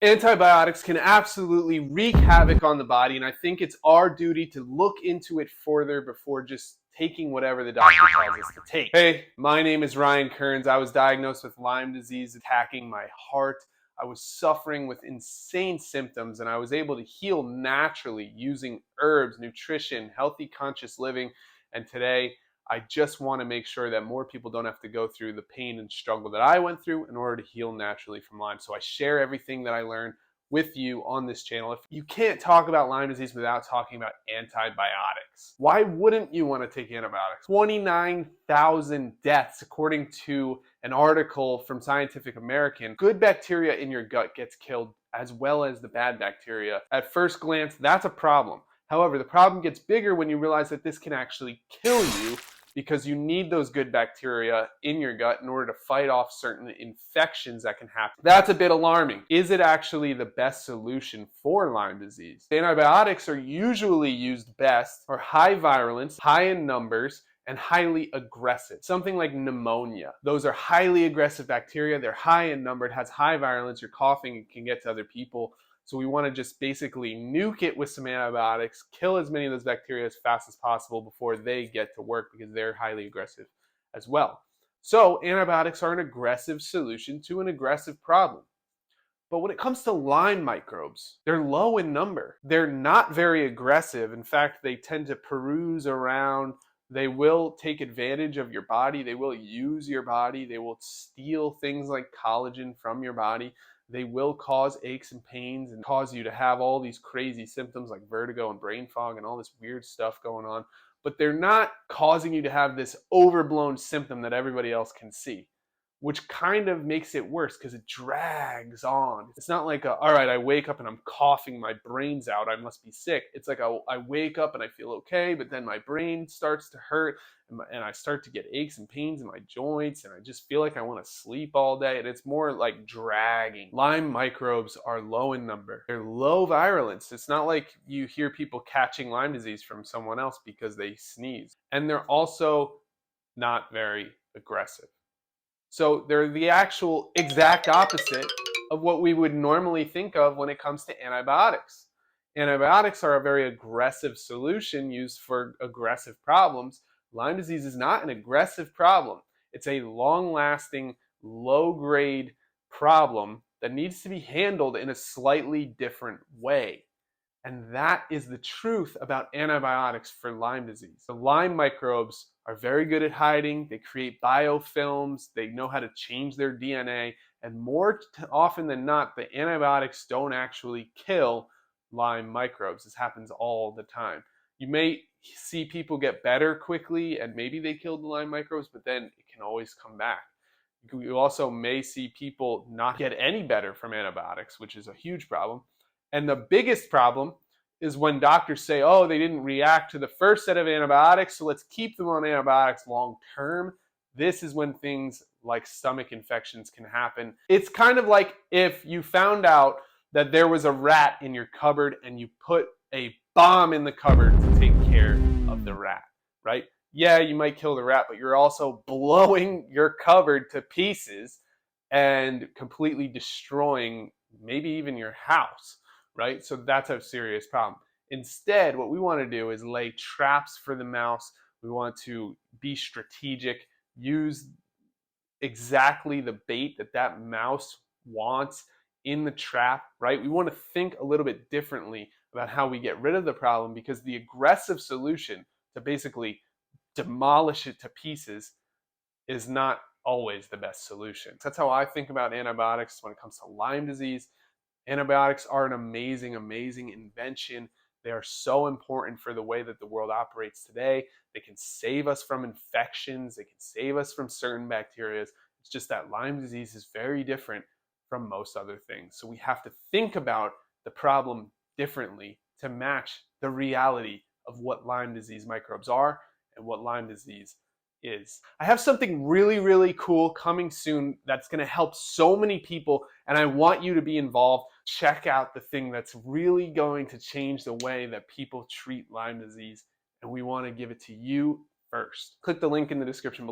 Antibiotics can absolutely wreak havoc on the body, and I think it's our duty to look into it further before just taking whatever the doctor tells us to take. Hey, my name is Ryan Kearns. I was diagnosed with Lyme disease attacking my heart. I was suffering with insane symptoms, and I was able to heal naturally using herbs, nutrition, healthy conscious living, and today I just want to make sure that more people don't have to go through the pain and struggle that I went through in order to heal naturally from Lyme. So I share everything that I learned with you on this channel. If you can't talk about Lyme disease without talking about antibiotics, why wouldn't you want to take antibiotics? 29,000 deaths, according to an article from Scientific American. Good bacteria in your gut gets killed as well as the bad bacteria. At first glance, that's a problem. However, the problem gets bigger when you realize that this can actually kill you because you need those good bacteria in your gut in order to fight off certain infections that can happen. That's a bit alarming. Is it actually the best solution for Lyme disease? Antibiotics are usually used best for high virulence, high in numbers, and highly aggressive. Something like pneumonia. Those are highly aggressive bacteria. They're high in number. It has high virulence. You're coughing. It can get to other people. So we want to just basically nuke it with some antibiotics, kill as many of those bacteria as fast as possible before they get to work because they're highly aggressive as well. So antibiotics are an aggressive solution to an aggressive problem. But when it comes to Lyme microbes, they're low in number. They're not very aggressive. In fact, they tend to peruse around. They will take advantage of your body. They will use your body. They will steal things like collagen from your body. They will cause aches and pains and cause you to have all these crazy symptoms like vertigo and brain fog and all this weird stuff going on. But they're not causing you to have this overblown symptom that everybody else can see, which kind of makes it worse because it drags on. It's not like, all right, I wake up and I'm coughing my brains out, I must be sick. It's like I wake up and I feel okay, but then my brain starts to hurt and I start to get aches and pains in my joints and I just feel like I want to sleep all day, and it's more like dragging. Lyme microbes are low in number. They're low virulence. It's not like you hear people catching Lyme disease from someone else because they sneeze. And they're also not very aggressive. So they're the actual exact opposite of what we would normally think of when it comes to antibiotics. Antibiotics are a very aggressive solution used for aggressive problems. Lyme disease is not an aggressive problem. It's a long-lasting, low-grade problem that needs to be handled in a slightly different way. And that is the truth about antibiotics for Lyme disease. The Lyme microbes are very good at hiding. They create biofilms. They know how to change their DNA. And more often than not, the antibiotics don't actually kill Lyme microbes. This happens all the time. You may see people get better quickly and maybe they killed the Lyme microbes, but then it can always come back. You also may see people not get any better from antibiotics, which is a huge problem. And the biggest problem is when doctors say, oh, they didn't react to the first set of antibiotics, so let's keep them on antibiotics long term. This is when things like stomach infections can happen. It's kind of like if you found out that there was a rat in your cupboard and you put a bomb in the cupboard to take care of the rat, right? Yeah, you might kill the rat, but you're also blowing your cupboard to pieces and completely destroying maybe even your house, right? So that's a serious problem. Instead, what we want to do is lay traps for the mouse. We want to be strategic, use exactly the bait that that mouse wants in the trap, right? We want to think a little bit differently about how we get rid of the problem, because the aggressive solution to basically demolish it to pieces is not always the best solution. That's how I think about antibiotics when it comes to Lyme disease. Antibiotics are an amazing, amazing invention. They are so important for the way that the world operates today. They can save us from infections. They can save us from certain bacteria. It's just that Lyme disease is very different from most other things. So we have to think about the problem differently to match the reality of what Lyme disease microbes are and what Lyme disease is. I have something really, really cool coming soon that's going to help so many people, and I want you to be involved. Check out the thing that's really going to change the way that people treat Lyme disease, and we want to give it to you first. Click the link in the description below.